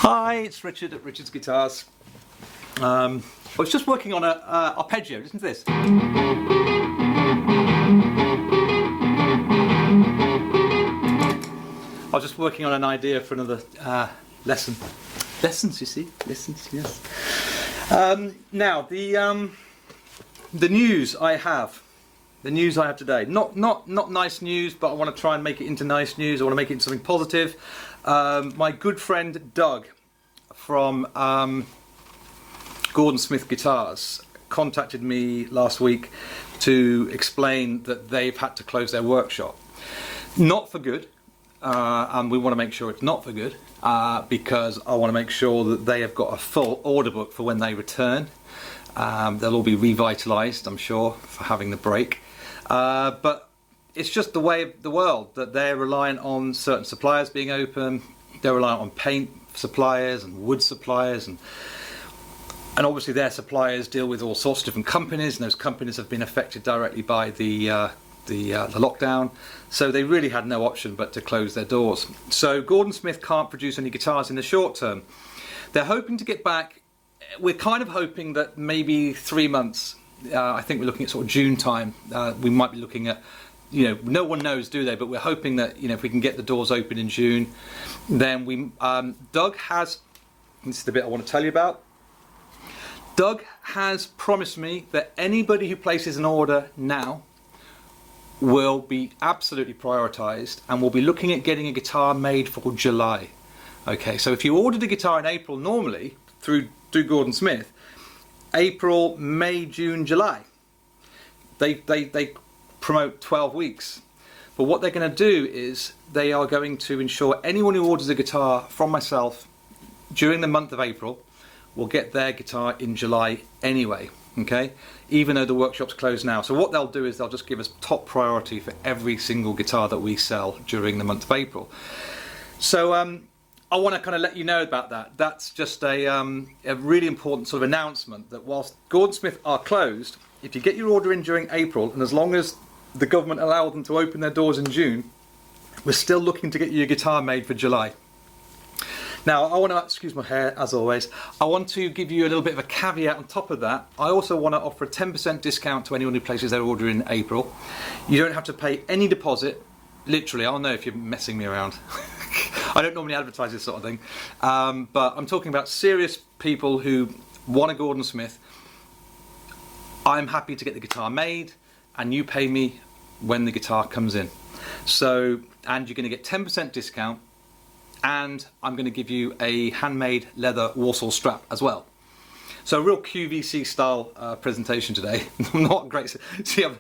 Hi, it's Richard at Richard's Guitars. I was just working on an arpeggio. Listen to this. I was just working on an idea for another lesson. Lessons, you see? Lessons, yes. Now, the news I have. The news I have today. Not nice news, but I want to try and make it into nice news. I want to make it into something positive. My good friend Doug from Gordon Smith Guitars contacted me last week to explain that they've had to close their workshop. Not for good, and we want to make sure it's not for good, because I want to make sure that they have got a full order book for when they return. They'll all be revitalised, I'm sure, for having the break. But it's just the way of the world, that they're reliant on certain suppliers being open. They're reliant on paint suppliers and wood suppliers, and obviously their suppliers deal with all sorts of different companies, and those companies have been affected directly by the lockdown. So they really had no option but to close their doors. So Gordon Smith can't produce any guitars in the short term. They're hoping to get back. We're kind of hoping that maybe 3 months. I think we're looking at sort of June time. We might be looking at, no one knows, do they? But we're hoping that, if we can get the doors open in June, then Doug has, this is the bit I want to tell you about. Doug has promised me that anybody who places an order now will be absolutely prioritised, and we'll be looking at getting a guitar made for July. Okay, so if you ordered a guitar in April normally through Gordon Smith, April, May, June, July, they promote 12 weeks. But what they're going to do is they are going to ensure anyone who orders a guitar from myself during the month of April will get their guitar in July anyway, okay, even though the workshop's closed now. So what they'll do is they'll just give us top priority for every single guitar that we sell during the month of April. So I want to kind of let you know about that. That's just a really important sort of announcement, that whilst Gordon Smith are closed, if you get your order in during April, and as long as the government allow them to open their doors in June, we're still looking to get you a guitar made for July. Now, I want to, excuse my hair as always, I want to give you a little bit of a caveat on top of that. I also want to offer a 10% discount to anyone who places their order in April. You don't have to pay any deposit. Literally, I'll know if you're messing me around. I don't normally advertise this sort of thing, but I'm talking about serious people who want a Gordon Smith. I'm happy to get the guitar made, and you pay me when the guitar comes in. So, and you're going to get 10% discount, and I'm going to give you a handmade leather Walsall strap as well. So a real QVC style presentation today. I'm not great. See, I'm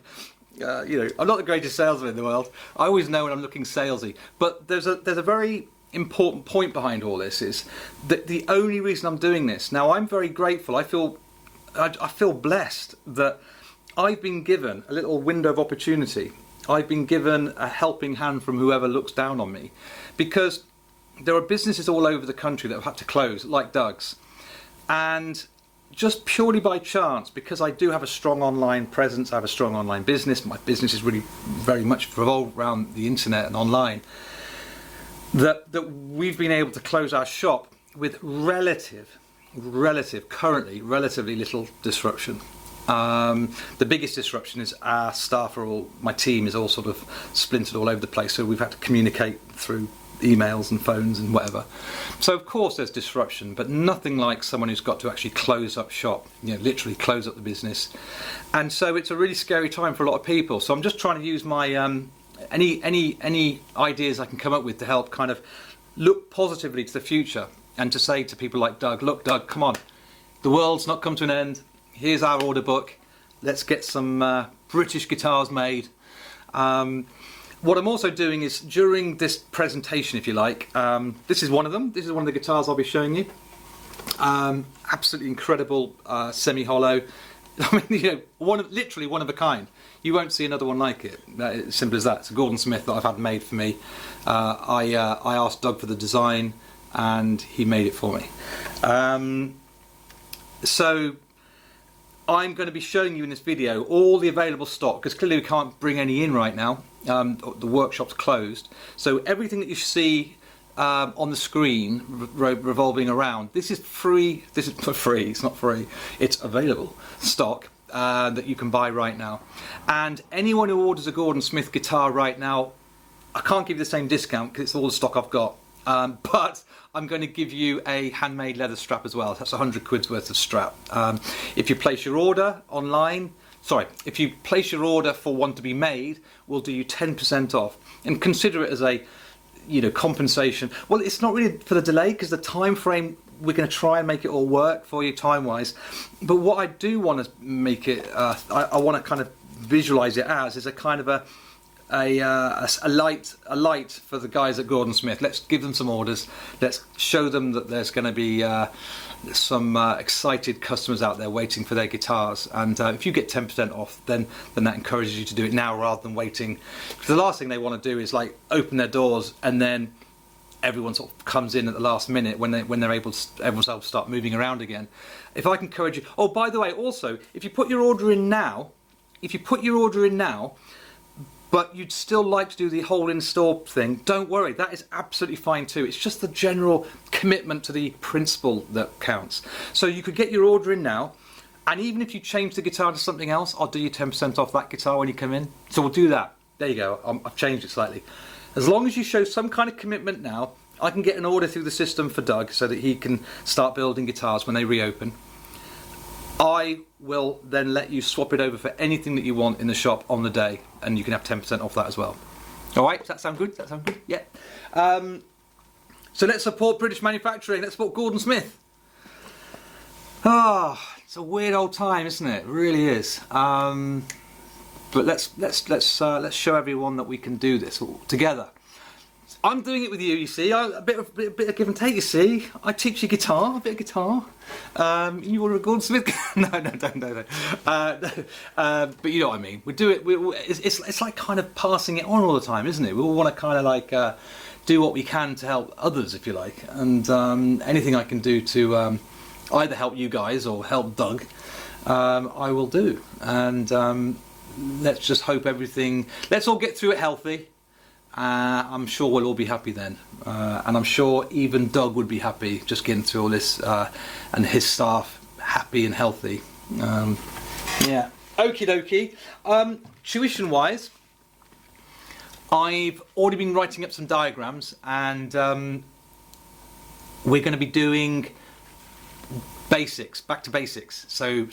not the greatest salesman in the world. I always know when I'm looking salesy. But there's a very important point behind all this, is that the only reason I'm doing this now, I'm very grateful. I feel blessed that I've been given a little window of opportunity. I've been given a helping hand from whoever looks down on me, because there are businesses all over the country that have had to close, like Doug's, and just purely by chance, because I do have a strong online presence, I have a strong online business, my business is really very much revolved around the internet and online, that we've been able to close our shop with currently relatively little disruption. The biggest disruption is our staff my team is all sort of splintered all over the place, so we've had to communicate through emails and phones and whatever. So of course there's disruption, but nothing like someone who's got to actually close up shop, literally close up the business. And so it's a really scary time for a lot of people. So I'm just trying to use my any ideas I can come up with to help kind of look positively to the future, and to say to people like Doug, look Doug, come on, the world's not come to an end. Here's our order book. Let's get some British guitars made. What I'm also doing is, during this presentation, if you like, this is one of them. This is one of the guitars I'll be showing you. Absolutely incredible semi-hollow. I mean, literally one of a kind. You won't see another one like it. As simple as that. It's a Gordon Smith that I've had made for me. I asked Doug for the design, and he made it for me. So I'm going to be showing you in this video all the available stock, because clearly we can't bring any in right now. The workshop's closed, so everything that you see on the screen revolving around. This is free. This is for free. It's not free. It's available stock that you can buy right now. And anyone who orders a Gordon Smith guitar right now, I can't give you the same discount because it's all the stock I've got. But I'm going to give you a handmade leather strap as well. That's 100 quid's worth of strap. If you place your order online, if you place your order for one to be made, we'll do you 10% off. And consider it as a, compensation. Well, it's not really for the delay because the time frame, we're going to try and make it all work for you time-wise. But what I do want to make it, I want to kind of visualize it as is a kind of a light for the guys at Gordon Smith. Let's give them some orders. Let's show them that there's going to be some excited customers out there waiting for their guitars. And if you get 10% off, then that encourages you to do it now rather than waiting. Because the last thing they want to do is like open their doors and then everyone sort of comes in at the last minute when they're able to, everyone's able to start moving around again. If I can encourage you. Oh, by the way, also, if you put your order in now, but you'd still like to do the whole in-store thing, don't worry, that is absolutely fine too. It's just the general commitment to the principle that counts. So you could get your order in now, and even if you change the guitar to something else, I'll do you 10% off that guitar when you come in. So we'll do that. There you go, I've changed it slightly. As long as you show some kind of commitment now, I can get an order through the system for Doug so that he can start building guitars when they reopen. I will then let you swap it over for anything that you want in the shop on the day, and you can have 10% off that as well. Alright, does that sound good? Yeah. So let's support British manufacturing, let's support Gordon Smith. It's a weird old time, isn't it? It really is. But let's show everyone that we can do this all together. I'm doing it with you, you see. A bit of give and take, you see. I teach you guitar, a bit of guitar. You want to Gordon Smith? No, don't. But you know what I mean. We do it. It's like kind of passing it on all the time, isn't it? We all want to kind of like do what we can to help others, if you like. And anything I can do to either help you guys or help Doug, I will do. And let's just hope everything. Let's all get through it healthy. I'm sure we'll all be happy then, and I'm sure even Doug would be happy just getting through all this, and his staff happy and healthy. Yeah, okie dokie. Tuition wise, I've already been writing up some diagrams, and we're going to be doing basics, back to basics. So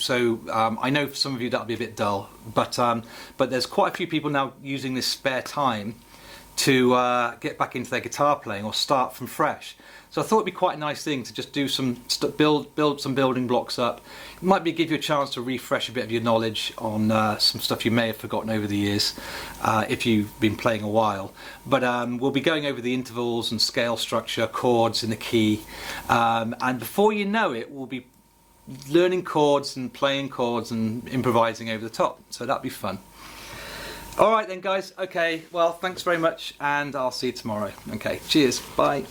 I know for some of you that'll be a bit dull, but there's quite a few people now using this spare time to get back into their guitar playing or start from fresh. So I thought it'd be quite a nice thing to just do some build some building blocks up. It might give you a chance to refresh a bit of your knowledge on some stuff you may have forgotten over the years if you've been playing a while. But we'll be going over the intervals and scale structure, chords in the key, and before you know it, we'll be learning chords and playing chords and improvising over the top. So that'll be fun. Alright then guys, okay, well thanks very much and I'll see you tomorrow. Okay, cheers, bye.